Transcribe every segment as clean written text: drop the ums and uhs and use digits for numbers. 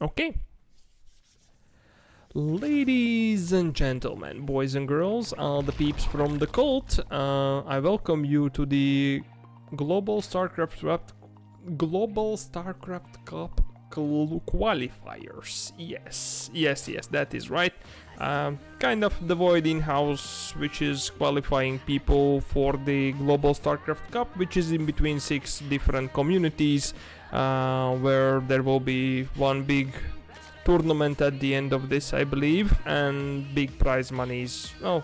Okay. Ladies and gentlemen, boys and girls, all the peeps from the cult, I welcome you to the Global StarCraft Cup qualifiers. Yes, that is right. Kind of DeVoid in-house, which is qualifying people for the Global StarCraft Cup, which is in between 6 different communities, where there will be one big tournament at the end of this, I believe, and big prize monies. Oh,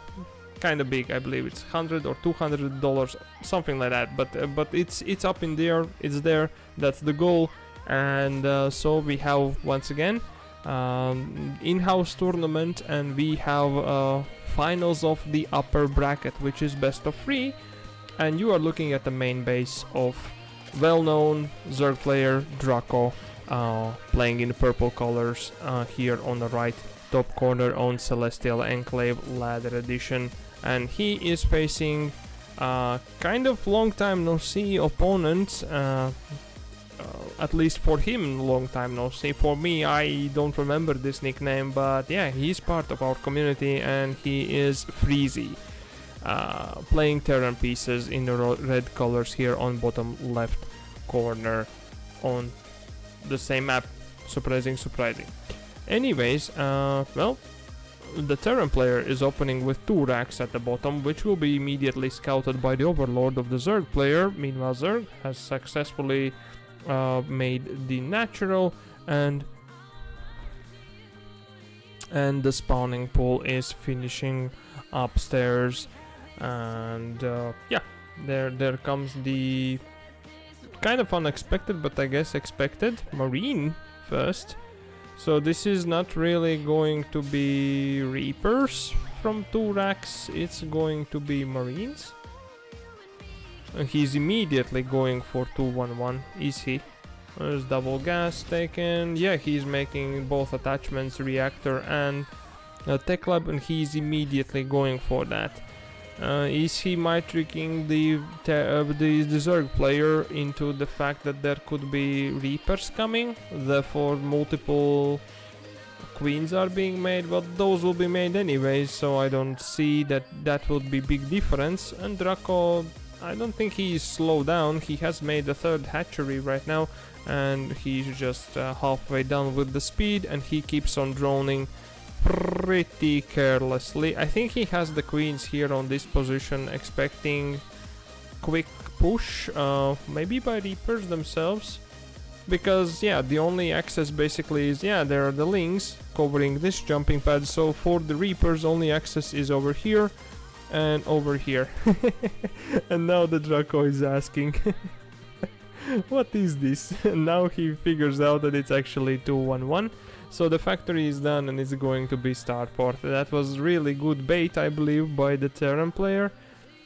kind of big. I believe it's $100 or $200, something like that. But it's up in there. It's there. That's the goal. And so we have once again in-house tournament, and we have finals of the upper bracket, which is best of 3. And you are looking at the main base of well-known Zerg player Draco. Playing in purple colors here on the right top corner on Celestial Enclave Ladder Edition, and he is facing kind of long time no see opponent, at least for him long time no see. For me, I don't remember this nickname, but yeah, he's part of our community, and he is FreeZ, playing Terran pieces in the red colors here on bottom left corner on the same map. Surprising. Anyways, well, the Terran player is opening with 2 racks at the bottom, which will be immediately scouted by the overlord of the Zerg player. Meanwhile, Zerg has successfully made the natural, and the spawning pool is finishing upstairs. And yeah, there comes the kind of unexpected, but I guess expected, Marine first. So this is not really going to be Reapers from 2 racks, it's going to be Marines. And he's immediately going for 2-1-1, is he? There's double gas taken. Yeah, he's making both attachments, reactor and tech lab, and he's immediately going for that. Is he tricking the Zerg player into the fact that there could be Reapers coming, therefore multiple Queens are being made? But those will be made anyways, so I don't see that would be big difference. And Draco, I don't think he's slowed down. He has made a 3rd hatchery right now, and he's just halfway done with the speed, and he keeps on droning pretty carelessly. I think he has the queens here on this position, expecting quick push, maybe by Reapers themselves, because yeah, the only access basically is, yeah, there are the links covering this jumping pad, so for the Reapers only access is over here and over here. And now the Draco is asking what is this? Now he figures out that it's actually 2-1-1. So the factory is done, and it's going to be starport. That was really good bait, I believe, by the Terran player.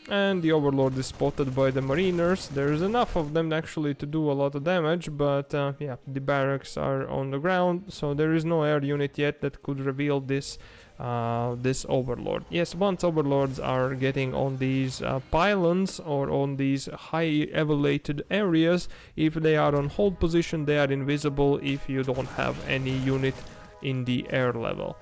And the Overlord is spotted by the Mariners. There's enough of them actually to do a lot of damage, but yeah, the barracks are on the ground, so there is no air unit yet that could reveal this this Overlord. Yes, once Overlords are getting on these pylons or on these high elevated areas, if they are on hold position, they are invisible if you don't have any unit in the air level.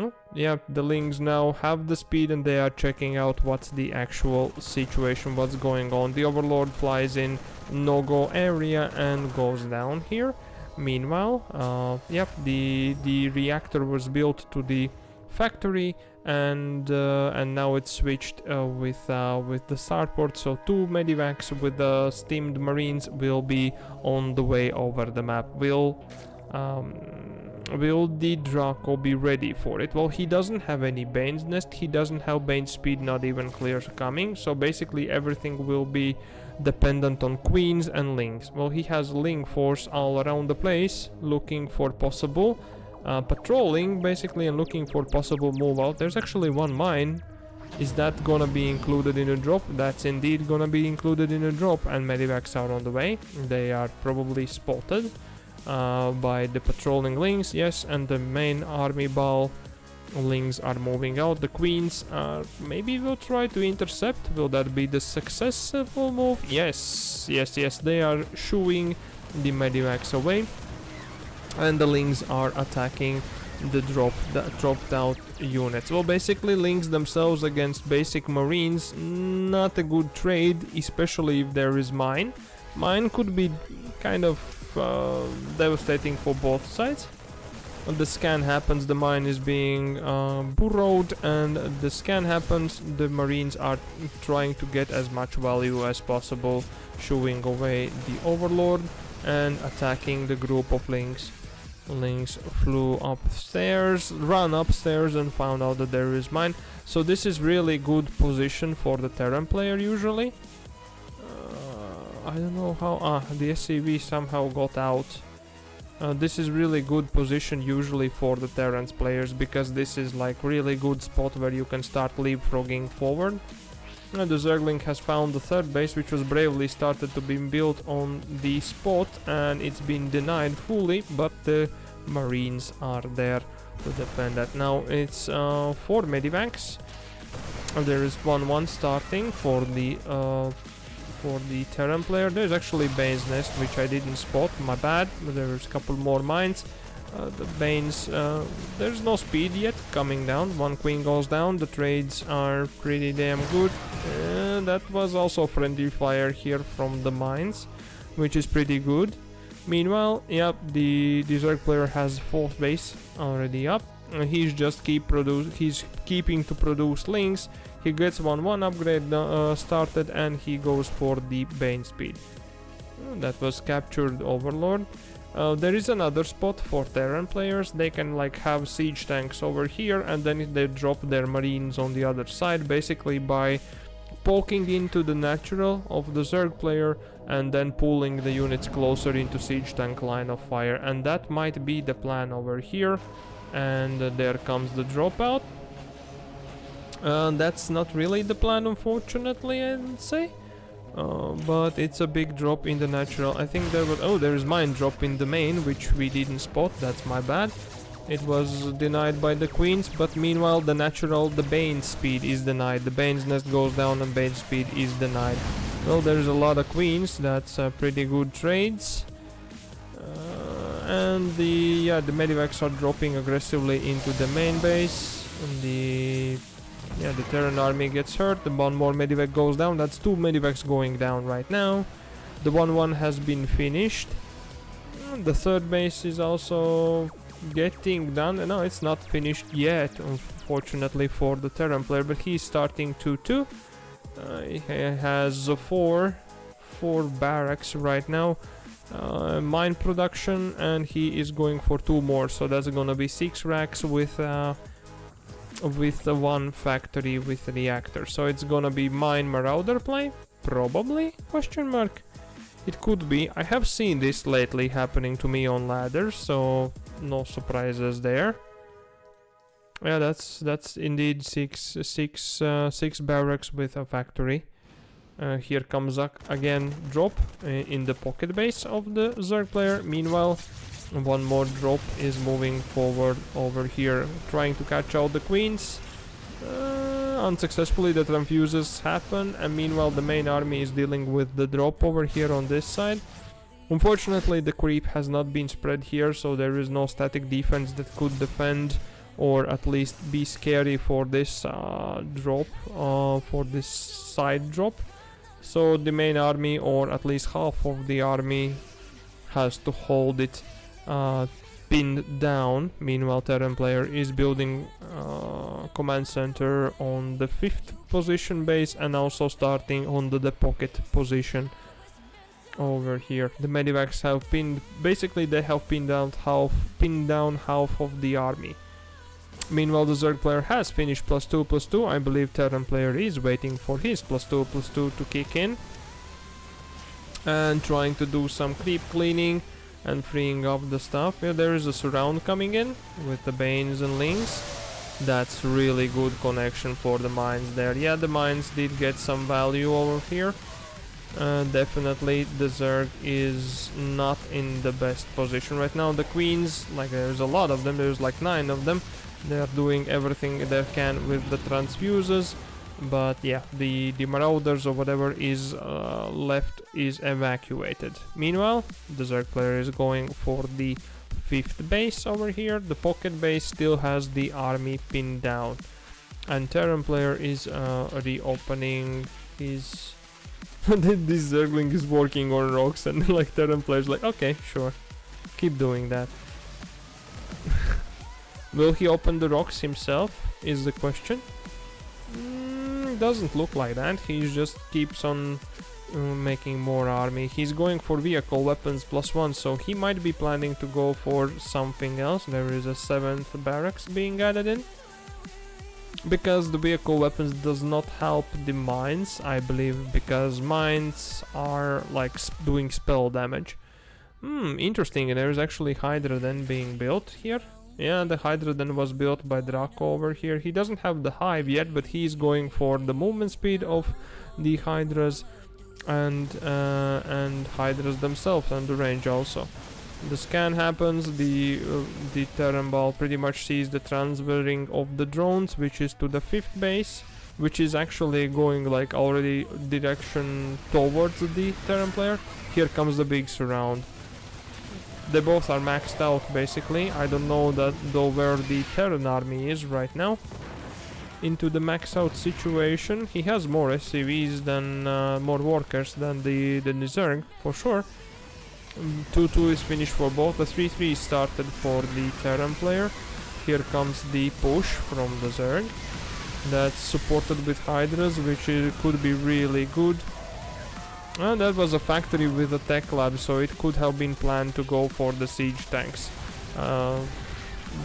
Oh, yeah, the Lings now have the speed, and they are checking out what's the actual situation, what's going on. The Overlord flies in no-go area and goes down here. Meanwhile, yep, the reactor was built to the factory, and now it's switched with the starport. So 2 medivacs with the steamed Marines will be on the way over the map. Will the Draco be ready for it? Well, he doesn't have any Bane's Nest, he doesn't have Bane's Speed, not even Clear coming, so basically everything will be dependent on Queens and Lings. Well, he has Ling Force all around the place, looking for possible patrolling, basically, and looking for possible move out. There's actually 1 mine. Is that gonna be included in a drop? That's indeed gonna be included in a drop, and medivacs are on the way. They are probably spotted by the patrolling Lings, yes, and the main army ball Lings are moving out. The Queens maybe will try to intercept. Will that be the successful move? Yes, they are shooing the medivacs away. and the Lings are attacking the dropped out units. Well, basically Lings themselves against basic Marines, not a good trade, especially if there is mine. Mine could be kind of devastating for both sides. When the scan happens, the mine is being burrowed, and the scan happens, the Marines are trying to get as much value as possible, shooing away the Overlord and attacking the group of Lings. Lings flew upstairs, ran upstairs and found out that there is mine. So this is really good position for the Terran player usually. I don't know how... the SCV somehow got out. This is really good position usually for the Terrans players, because this is like really good spot where you can start leapfrogging forward. The Zergling has found the third base, which was bravely started to be built on the spot, and it's been denied fully, but the Marines are there to defend that. Now it's 4 medivacs. There is 1-1 starting for the Terran player. There's actually Bane's Nest, which I didn't spot, my bad. There's a couple more mines. The Bane's, there's no speed yet coming down. 1 Queen goes down. The trades are pretty damn good. That was also friendly fire here from the mines, which is pretty good. Meanwhile, yep, the Zerg player has 4th base already up. He's just keeping to produce Lings. He gets 1-1 upgrade started, and he goes for the Bane speed. That was captured Overlord. There is another spot for Terran players. They can like have siege tanks over here, and then they drop their Marines on the other side, basically by poking into the natural of the Zerg player and then pulling the units closer into siege tank line of fire. And that might be the plan over here. And there comes the dropout. That's not really the plan, unfortunately, I'd say. But it's a big drop in the natural. I think there was... oh, there is mine drop in the main, which we didn't spot. That's my bad. It was denied by the Queens, but meanwhile the natural, the Bane speed is denied. The Bane's Nest goes down and Bane speed is denied. Well, there's a lot of Queens. That's pretty good trades. And the medivacs are dropping aggressively into the main base. And the Terran army gets hurt. The 1 more medivac goes down. That's 2 medivacs going down right now. The 1-1 has been finished. And the 3rd base is also getting done. No, it's not finished yet, unfortunately, for the Terran player, but he's starting 2-2. He has 4 barracks right now. Mine production, and he is going for 2 more, so that's gonna be 6 racks with 1 factory with reactor. So it's gonna be mine marauder play, probably, question mark. It could be. I have seen this lately happening to me on ladders, so no surprises there. Yeah, that's indeed 6 barracks with a factory. Here comes again drop in the pocket base of the Zerg player. Meanwhile, 1 more drop is moving forward over here, trying to catch out the Queens. Unsuccessfully, the transfuses happen, and meanwhile the main army is dealing with the drop over here on this side. Unfortunately, the creep has not been spread here, so there is no static defense that could defend or at least be scary for this drop, for this side drop. So the main army, or at least half of the army, has to hold it pinned down. Meanwhile, Terran player is building command center on the 5th position base, and also starting on the pocket position over here. The medivacs have pinned, basically they have pinned down half of the army. Meanwhile, the Zerg player has finished +2/+2. I believe Terran player is waiting for his +2/+2 to kick in, and trying to do some creep cleaning and freeing up the stuff. Yeah, there is a surround coming in with the Banes and Lings. That's really good connection for the mines there. Yeah, the mines did get some value over here. Definitely the Zerg is not in the best position right now. The Queens, like there's a lot of them, there's like 9 of them. They are doing everything they can with the transfuses. But yeah, the Marauders or whatever is left is evacuated. Meanwhile, the Zerg player is going for the 5th base over here. The pocket base still has the army pinned down. And Terran player is reopening his... This Zergling is working on rocks, and like Terran player's like, okay, sure, keep doing that. Will he open the rocks himself, is the question. Doesn't look like that. He just keeps on making more army. He's going for vehicle weapons +1, so he might be planning to go for something else. There is a 7th barracks being added in, because the vehicle weapons does not help the mines, I believe, because mines are like doing spell damage. Interesting. There's actually Hydra then being built here. Yeah, the Hydra then was built by Draco over here. He doesn't have the hive yet, but he's going for the movement speed of the Hydras and Hydras themselves, and the range also. The scan happens, the Terran ball pretty much sees the transferring of the drones, which is to the 5th base, which is actually going like already direction towards the Terran player. Here comes the big surround. They both are maxed out basically. I don't know that though where the Terran army is right now. Into the max out situation. He has more SCVs than more workers than the Zerg for sure. 2-2 is finished for both. The 3-3 started for the Terran player. Here comes the push from the Zerg. That's supported with Hydras, which could be really good. And that was a factory with a tech lab, so it could have been planned to go for the siege tanks.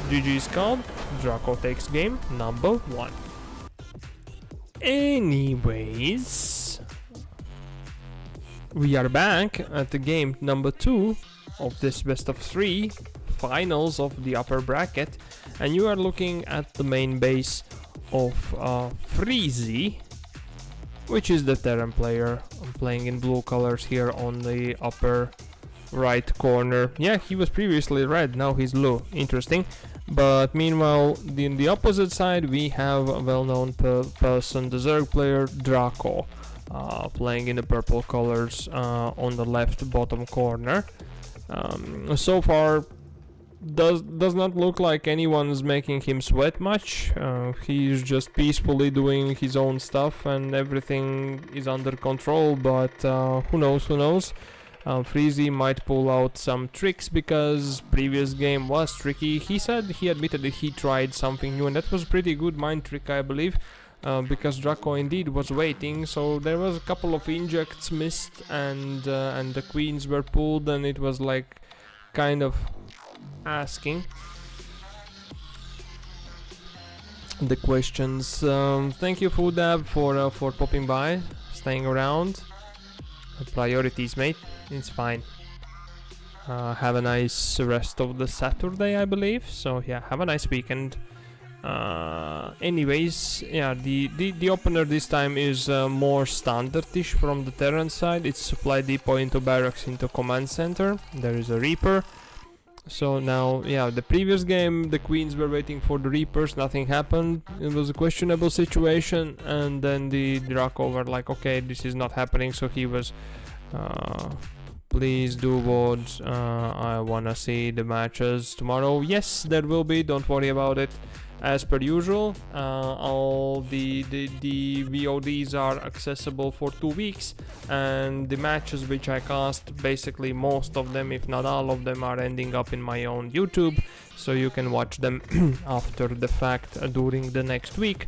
GG's called. Draco takes game number 1. Anyways, we are back at the game number 2 of this best of 3 finals of the upper bracket, and you are looking at the main base of FreeZ, which is the Terran player. I'm playing in blue colors here on the upper right corner. Yeah, he was previously red, now he's blue. Interesting. But meanwhile, in the opposite side, we have a well-known person, the Zerg player Draco, playing in the purple colors on the left bottom corner. So far, does not look like anyone's making him sweat much. He's just peacefully doing his own stuff and everything is under control, but who knows. FreeZ might pull out some tricks, because previous game was tricky. He admitted that he tried something new, and that was a pretty good mind trick, I believe, because Draco indeed was waiting. So there was a couple of injects missed, and the queens were pulled, and it was like kind of asking the questions. Thank you, Foodab, for popping by, staying around. Priorities, mate. It's fine. Have a nice rest of the Saturday, I believe. So yeah, have a nice weekend. Anyways, yeah, the opener this time is more standardish from the Terran side. It's supply depot into barracks into command center. There is a Reaper. So now, yeah, the previous game, the queens were waiting for the Reapers, nothing happened. It was a questionable situation, and then the Draco were like, okay, this is not happening, so he was, please do vote, I wanna see the matches tomorrow. Yes, there will be, don't worry about it. As per usual, all the VODs are accessible for 2 weeks, and the matches which I cast, basically most of them, if not all of them, are ending up in my own YouTube, so you can watch them after the fact during the next week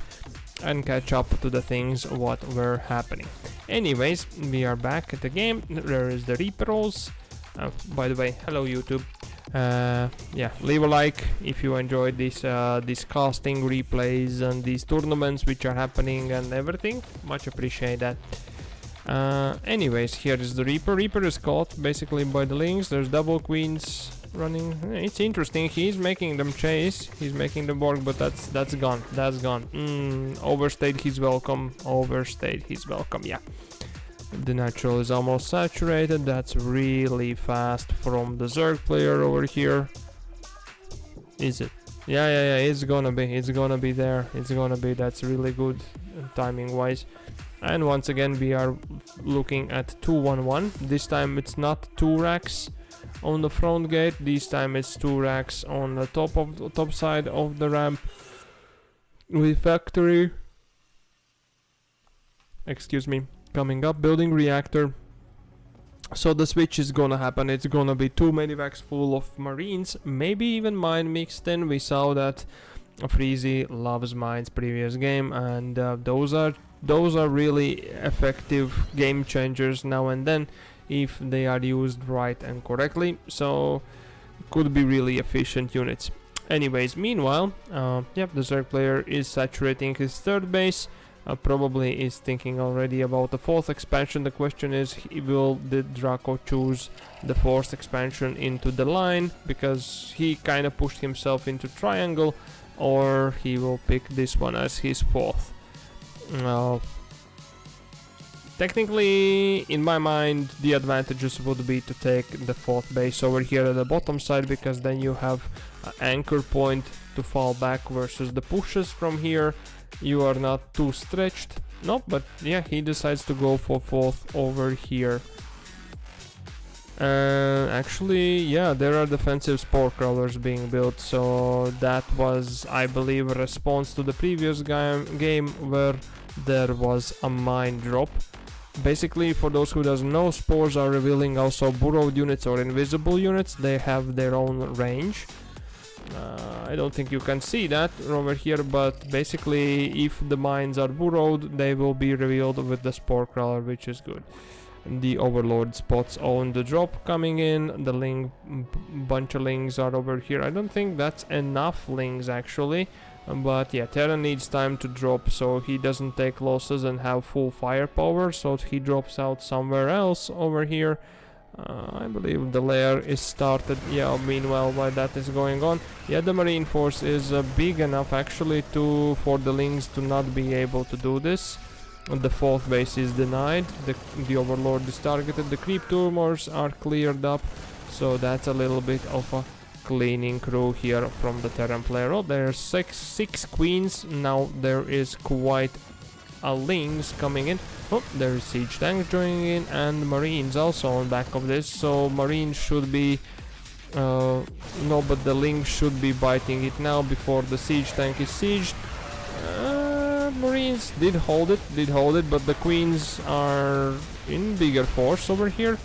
and catch up to the things what were happening. Anyways, we are back at the game. There is the Reaper rolls. By the way, hello YouTube. Yeah, leave a like if you enjoyed this casting replays and these tournaments which are happening and everything. Much appreciate that. Anyways, here is the Reaper. Reaper is caught basically by the links. There's double queens running. It's interesting. He's making them chase. He's making them work, but that's gone. That's gone. Overstayed his welcome. Overstayed his welcome. Yeah. The natural is almost saturated. That's really fast from the Zerg player over here. Is it? Yeah, it's gonna be there. It's gonna be, that's really good timing wise. And once again we are looking at 2-1-1. This time it's not 2 racks. on the front gate. This time it's 2 racks on the top side of the ramp with factory. Excuse me. Coming up, building reactor. So the switch is gonna happen. It's gonna be 2 medivacs full of marines, maybe even mine mixed in. We saw that FreeZ loves mines previous game, and those are really effective game changers now and then if they are used right and correctly. So could be really efficient units. Anyways, meanwhile, the Zerg player is saturating his third base. Probably is thinking already about the 4th expansion. The question is, will the Draco choose the 4th expansion into the line, because he kind of pushed himself into triangle, or he will pick this one as his 4th. Technically, in my mind, the advantages would be to take the 4th base over here at the bottom side, because then you have an anchor point to fall back versus the pushes from here. You are not too stretched. No, but yeah, he decides to go for 4th over here. Actually, yeah, there are defensive spore crawlers being built, so that was, I believe, a response to the previous game where there was a mine drop. Basically, for those who doesn't know, spores are revealing also burrowed units or invisible units. They have their own range. I don't think you can see that over here, but basically if the mines are burrowed, they will be revealed with the spore crawler, which is good. The overlord spots own the drop coming in. The bunch of lings are over here. I don't think that's enough lings actually, but yeah, Terran needs time to drop so he doesn't take losses and have full firepower, so he drops out somewhere else over here. I believe the lair is started. Yeah, meanwhile while that is going on, yeah, the marine force is big enough actually for the lings to not be able to do this. The 4th base is denied, the overlord is targeted, the creep tumors are cleared up, so that's a little bit of a cleaning crew here from the Terran player. Oh, there's six queens. Now there is quite a lings coming in. Oh, there is siege tank joining in, and marines also on back of this, so marines should be no, but the lings should be biting it now before the siege tank is sieged. Marines did hold it, but the queens are in bigger force over here.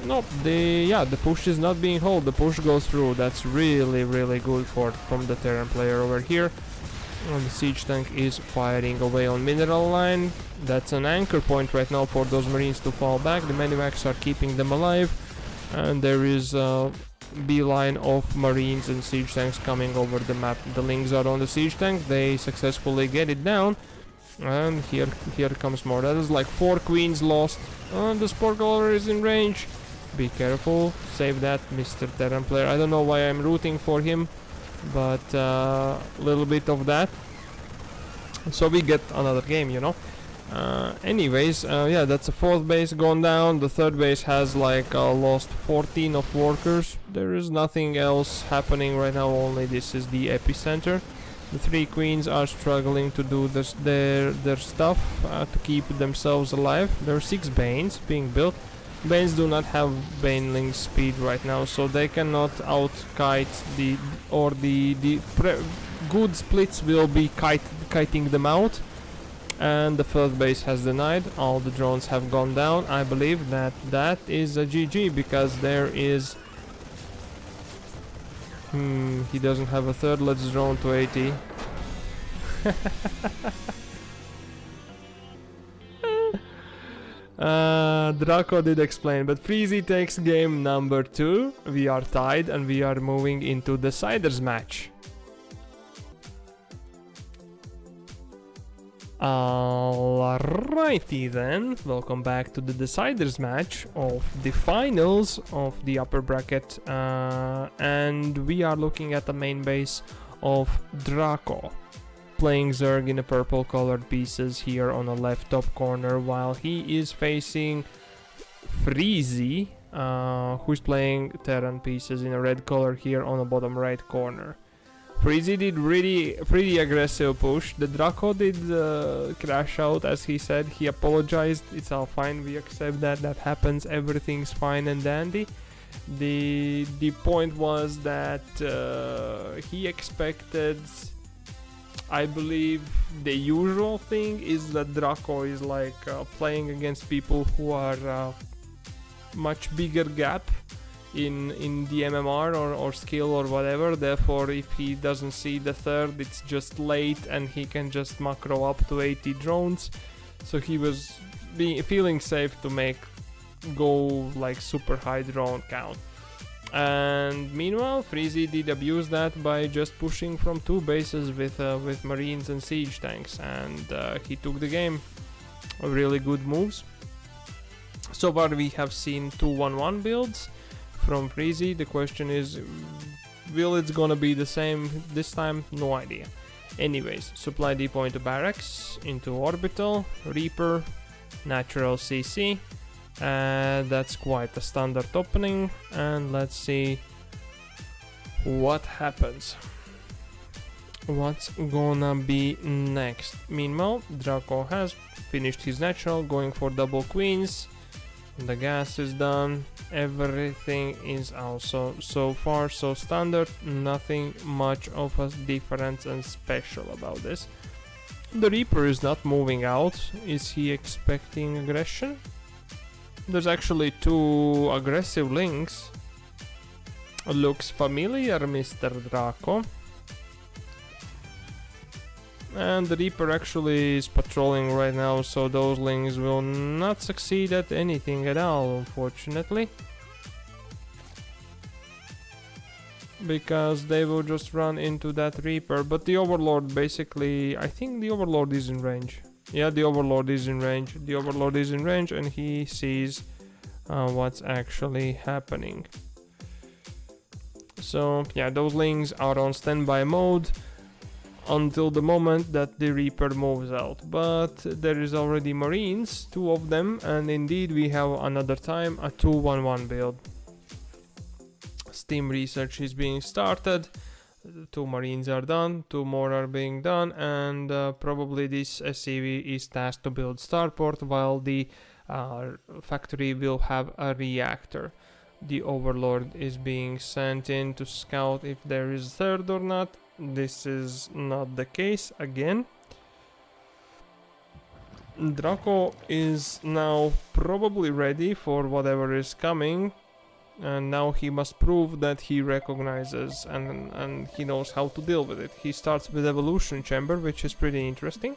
Nope, the push is not being held, the push goes through. That's really good from the Terran player over here. And the siege tank is firing away on mineral line. That's an anchor point right now for those marines to fall back. The medivacs are keeping them alive, and there is a beeline of marines and siege tanks coming over the map. The lings are on the siege tank, they successfully get it down, and here comes more. That is like 4 queens lost. The spore crawler is in range. Be careful, save that, Mr. Terran player. I don't know why I'm rooting for him, but a little bit of that, so we get another game, you know. Anyways, yeah, that's a 4th base gone down. The 3rd base has like lost 14 of workers. There is nothing else happening right now, only this is the epicenter. The 3 queens are struggling to do their stuff to keep themselves alive. There are 6 banes being built. Banes do not have baneling speed right now, so they cannot out-kite the good splits will be kiting them out. And the 3rd base has denied. All the drones have gone down. I believe that is a GG, because there is... he doesn't have a 3rd. Let's drone to 80. Draco did explain, but FreeZ takes game number 2. We are tied and we are moving into the Deciders match. Alrighty then, welcome back to the Deciders match of the finals of the upper bracket, and we are looking at the main base of Draco, playing Zerg in the purple colored pieces here on the left top corner, while he is facing FreeZ, who's playing Terran pieces in a red color here on the bottom right corner. FreeZ did pretty aggressive push. The Draco did crash out, as he said. He apologized. It's all fine. We accept that. That happens. Everything's fine and dandy. The point was that he expected, I believe the usual thing is that Draco is like playing against people who are much bigger gap in the MMR or skill or whatever. Therefore, if he doesn't see the third, it's just late and he can just macro up to 80 drones. So he was feeling safe to go like super high drone count. And meanwhile, FreeZ did abuse that by just pushing from 2 bases with Marines and Siege tanks, and he took the game. Really good moves. So far we have seen 2-1-1 builds from FreeZ. The question is, will it's gonna be the same this time? No idea. Anyways, supply depot into barracks, into orbital, Reaper, natural CC. That's quite a standard opening, and let's see what happens. What's gonna be next? Meanwhile, Draco has finished his natural, going for double queens. The gas is done. Everything is also so far so standard. Nothing much of a difference and special about this. The Reaper is not moving out. Is he expecting aggression? There's actually 2 aggressive links. Looks familiar, Mr. Draco. And the Reaper actually is patrolling right now, so those links will not succeed at anything at all, unfortunately. Because they will just run into that Reaper. But the Overlord basically, I think the Overlord is in range. Yeah, the Overlord is in range. The Overlord is in range and he sees what's actually happening. So yeah, those links are on standby mode until the moment that the Reaper moves out. But there is already Marines, 2 of them, and indeed we have another time a 2-1-1 build. Steam research is being started. 2 Marines are done, 2 more are being done, and probably this SCV is tasked to build starport, while the factory will have a reactor. The Overlord is being sent in to scout if there is third or not. This is not the case again. Draco is now probably ready for whatever is coming, and now he must prove that he recognizes and he knows how to deal with it. He starts with Evolution Chamber, which is pretty interesting.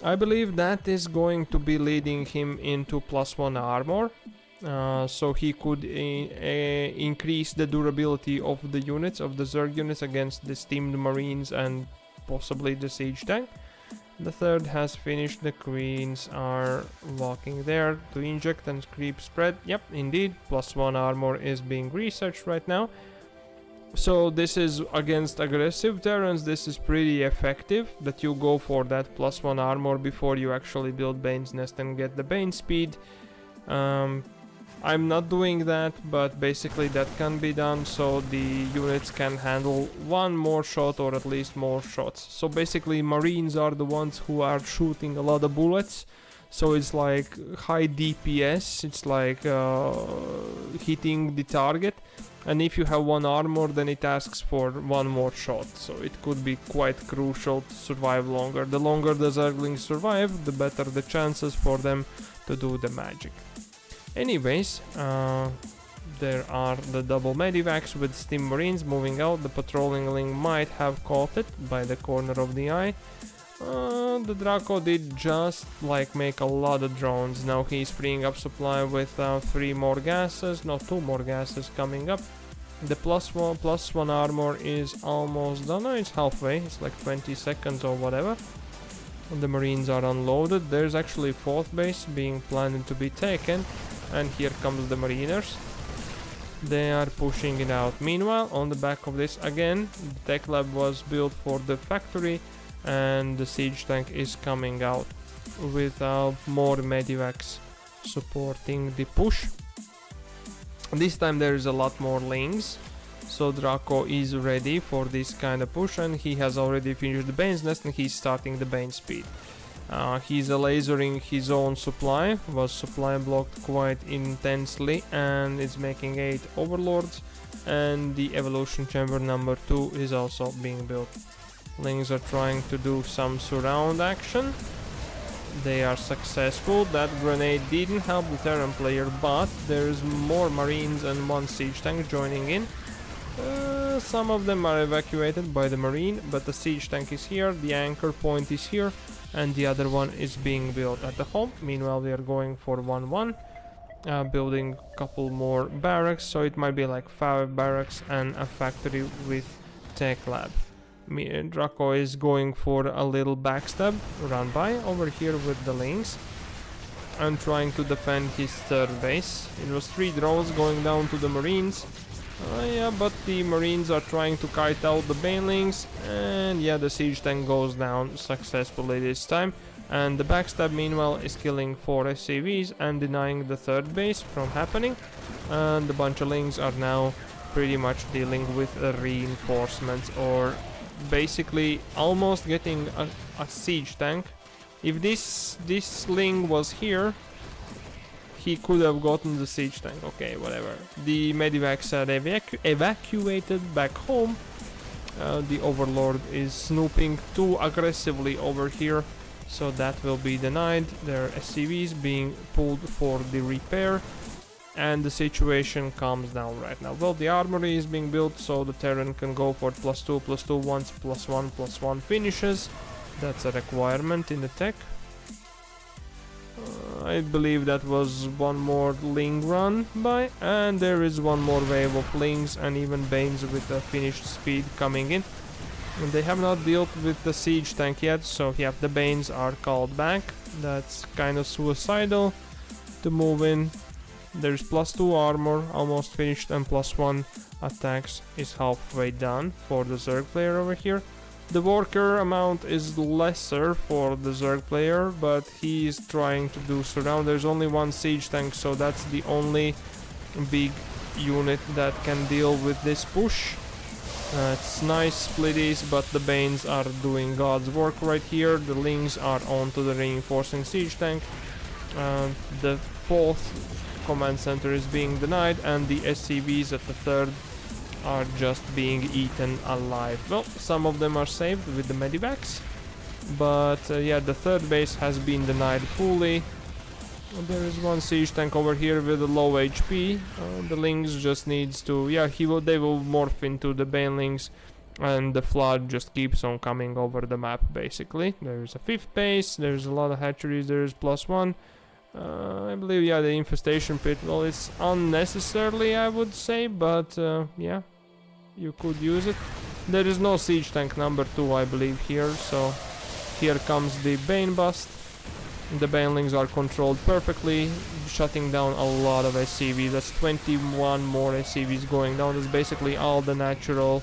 I believe that is going to be leading him into +1 armor, so he could increase the durability of the units, of the Zerg units, against the steamed Marines and possibly the Siege tank. The third has finished. The queens are walking there to inject and creep spread. Yep, indeed, +1 armor is being researched right now. So this is against aggressive Terrans. This is pretty effective, that you go for that +1 armor before you actually build Bane's Nest and get the Bane speed. I'm not doing that, but basically that can be done, so the units can handle 1 more shot or at least more shots. So basically Marines are the ones who are shooting a lot of bullets, so it's like high DPS, it's like hitting the target, and if you have 1 armor then it asks for 1 more shot, so it could be quite crucial to survive longer. The longer the Zerglings survive, the better the chances for them to do the magic. Anyways, there are the double medivacs with Steam Marines moving out. The patrolling link might have caught it by the corner of the eye. The Draco did just like make a lot of drones. Now he's freeing up supply with 3 more gases, no, 2 more gases coming up. The +1 armor is almost done. No, it's halfway, it's like 20 seconds or whatever. The Marines are unloaded. There's actually 4th base being planned to be taken. And here comes the Mariners. They are pushing it out. Meanwhile, on the back of this again, the tech lab was built for the factory, and the siege tank is coming out with more medivacs supporting the push. This time there is a lot more links, so Draco is ready for this kind of push, and he has already finished the Bane's Nest and he's starting the Bane speed. He's lasering his own supply, was supply blocked quite intensely, and is making 8 overlords, and the evolution chamber number 2 is also being built. Lings are trying to do some surround action. They are successful. That grenade didn't help the Terran player, but there's more marines and 1 siege tank joining in. Some of them are evacuated by the marine, but the siege tank is here, the anchor point is here, and the other one is being built at the home. Meanwhile, we are going for 1-1, building a couple more barracks, so it might be like 5 barracks and a factory with tech lab. Draco is going for a little backstab run by over here with the Lings and trying to defend his third base. It was 3 drones going down to the marines. Yeah, but the marines are trying to kite out the banelings, and yeah, the siege tank goes down successfully this time. And the backstab meanwhile is killing 4 SCVs and denying the third base from happening. And a bunch of Lings are now pretty much dealing with reinforcements, or basically almost getting a siege tank. If this Ling was here, he could have gotten the siege tank. Okay, whatever. The medivacs are evacuated back home. The overlord is snooping too aggressively over here, so that will be denied. There are SCVs being pulled for the repair, and the situation calms down right now. Well, the armory is being built, so the Terran can go for +2/+2 once +1/+1 finishes. That's a requirement in the tech. I believe that was one more Ling run by, and there is one more wave of Lings and even Banes with a finished speed coming in. And they have not dealt with the siege tank yet, so yeah, the Banes are called back. That's kind of suicidal to move in. There's +2 armor almost finished, and +1 attacks is halfway done for the Zerg player over here. The worker amount is lesser for the Zerg player, but he is trying to do surround. There's only 1 siege tank, so that's the only big unit that can deal with this push. It's nice splitties, but the Banes are doing God's work right here. The Lings are onto the reinforcing siege tank. The 4th command center is being denied, and the SCVs at the 3rd are just being eaten alive. Well, some of them are saved with the medivacs, but yeah, the 3rd base has been denied fully. There is 1 siege tank over here with a low HP. The Lings just needs to, yeah, they will morph into the banelings, and the flood just keeps on coming over the map basically. There's a 5th base, there's a lot of hatcheries, there's +1. I believe, yeah, the infestation pit, well, it's unnecessarily, I would say, but yeah, you could use it. There is no siege tank number 2, I believe, here, so here comes the Bane Bust. The Banelings are controlled perfectly, shutting down a lot of SCVs. That's 21 more SCVs going down. That's basically all the natural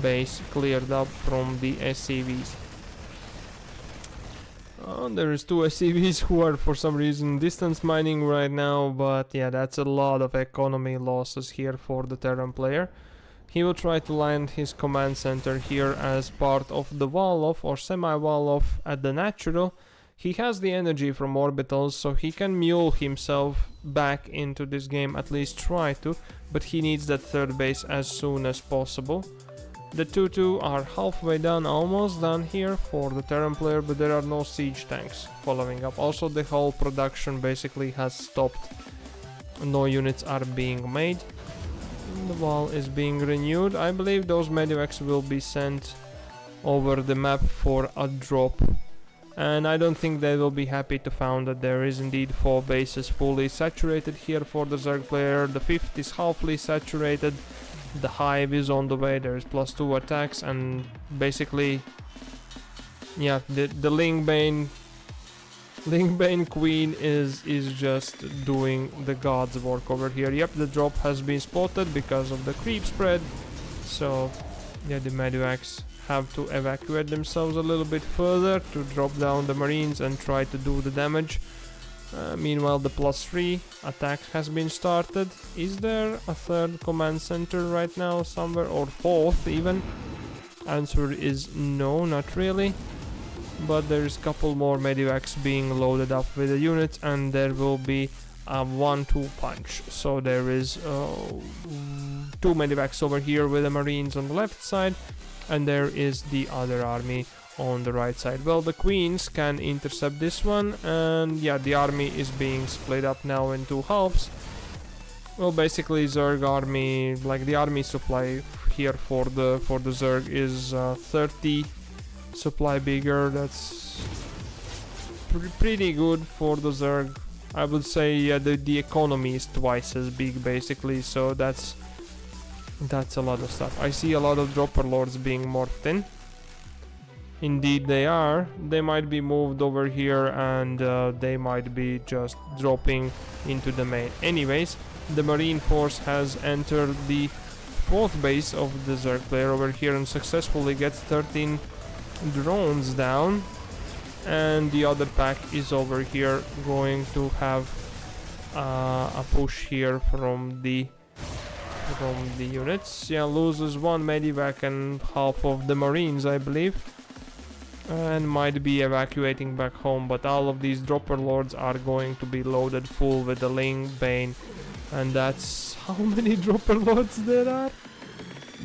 base cleared up from the SCVs. There is 2 SCVs who are for some reason distance mining right now, but yeah, that's a lot of economy losses here for the Terran player. He will try to land his command center here as part of the wall off or semi-wall off at the natural. He has the energy from orbitals, so he can mule himself back into this game, at least try to, but he needs that 3rd base as soon as possible. The 2-2 are halfway done, almost done here for the Terran player, but there are no siege tanks following up. Also, the whole production basically has stopped. No units are being made. The wall is being renewed. I believe those medivacs will be sent over the map for a drop. And I don't think they will be happy to find that there is indeed 4 bases fully saturated here for the Zerg player. The 5th is halfly saturated. The hive is on the way. There's +2 attacks, and basically, yeah, the Lingbane Queen is just doing the god's work over here. Yep, the drop has been spotted because of the creep spread. So yeah, the medivacs have to evacuate themselves a little bit further to drop down the marines and try to do the damage. Meanwhile, the +3 attack has been started. Is there a 3rd command center right now somewhere, or 4th even? Answer is no, not really. but there's a couple more medivacs being loaded up with the units, and there will be a 1-2 punch. So there is 2 medivacs over here with the Marines on the left side, and there is the other army on the right side. Well, the Queens can intercept this one, and yeah, the army is being split up now in 2 halves. Well, basically Zerg army, like the army supply here for the Zerg is 30 supply bigger. That's pretty good for the Zerg. I would say yeah, the economy is twice as big basically, so that's a lot of stuff. I see a lot of dropper lords being morphed in. Indeed they are. They might be moved over here, and they might be just dropping into the main. Anyways, the Marine force has entered the 4th base of the Zerg player over here and successfully gets 13 drones down. And the other pack is over here going to have a push here from the units. Yeah, loses 1 medivac and half of the Marines, I believe, and might be evacuating back home. But all of these dropper lords are going to be loaded full with the Ling, Bane, and that's how many dropper lords there are.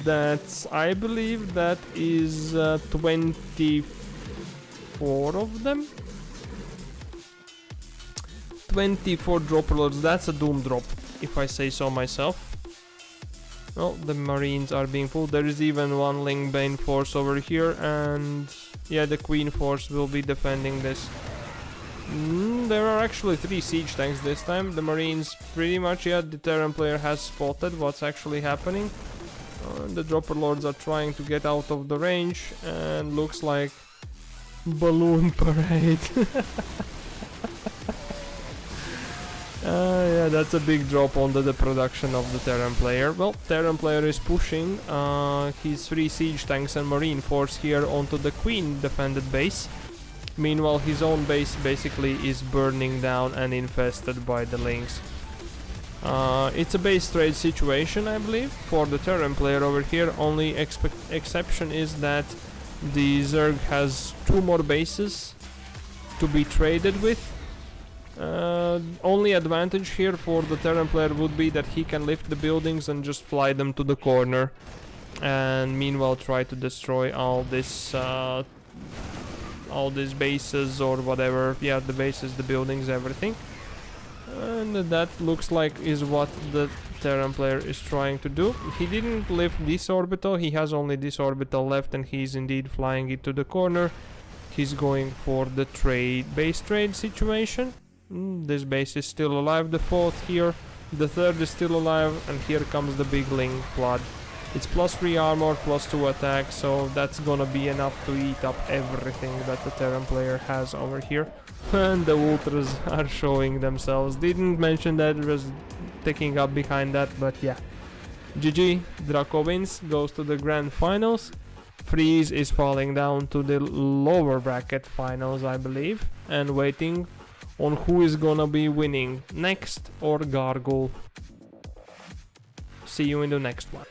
That's, I believe that is 24 of them. 24 dropper lords. That's a doom drop, if I say so myself. Well, the Marines are being pulled. There is even 1 Ling Bane force over here, and yeah, the Queen force will be defending this. There are actually 3 siege tanks this time. The Marines pretty much, yeah, the Terran player has spotted what's actually happening. The dropper lords are trying to get out of the range, and looks like balloon parade. Yeah, that's a big drop onto the production of the Terran player. Well, Terran player is pushing his 3 siege tanks and Marine force here onto the Queen defended base. Meanwhile, his own base basically is burning down and infested by the Lings. It's a base trade situation, I believe, for the Terran player over here. Only exception is that the Zerg has 2 more bases to be traded with. Only advantage here for the Terran player would be that he can lift the buildings and just fly them to the corner, and meanwhile try to destroy all these bases or whatever. Yeah, the bases, the buildings, everything. And that looks like is what the Terran player is trying to do. He didn't lift this orbital, he has only this orbital left, and he's indeed flying it to the corner. He's going for the base trade situation. This base is still alive, the 4th here, the 3rd is still alive, and here comes the big Ling flood. It's +3 armor, +2 attack, so that's gonna be enough to eat up everything that the Terran player has over here. And the Ultras are showing themselves. Didn't mention that, was taking up behind that, but yeah. GG, Draco wins, goes to the grand finals. FreeZ is falling down to the lower bracket finals, I believe, and waiting on who is gonna be winning next, or Gargoyle. See you in the next one.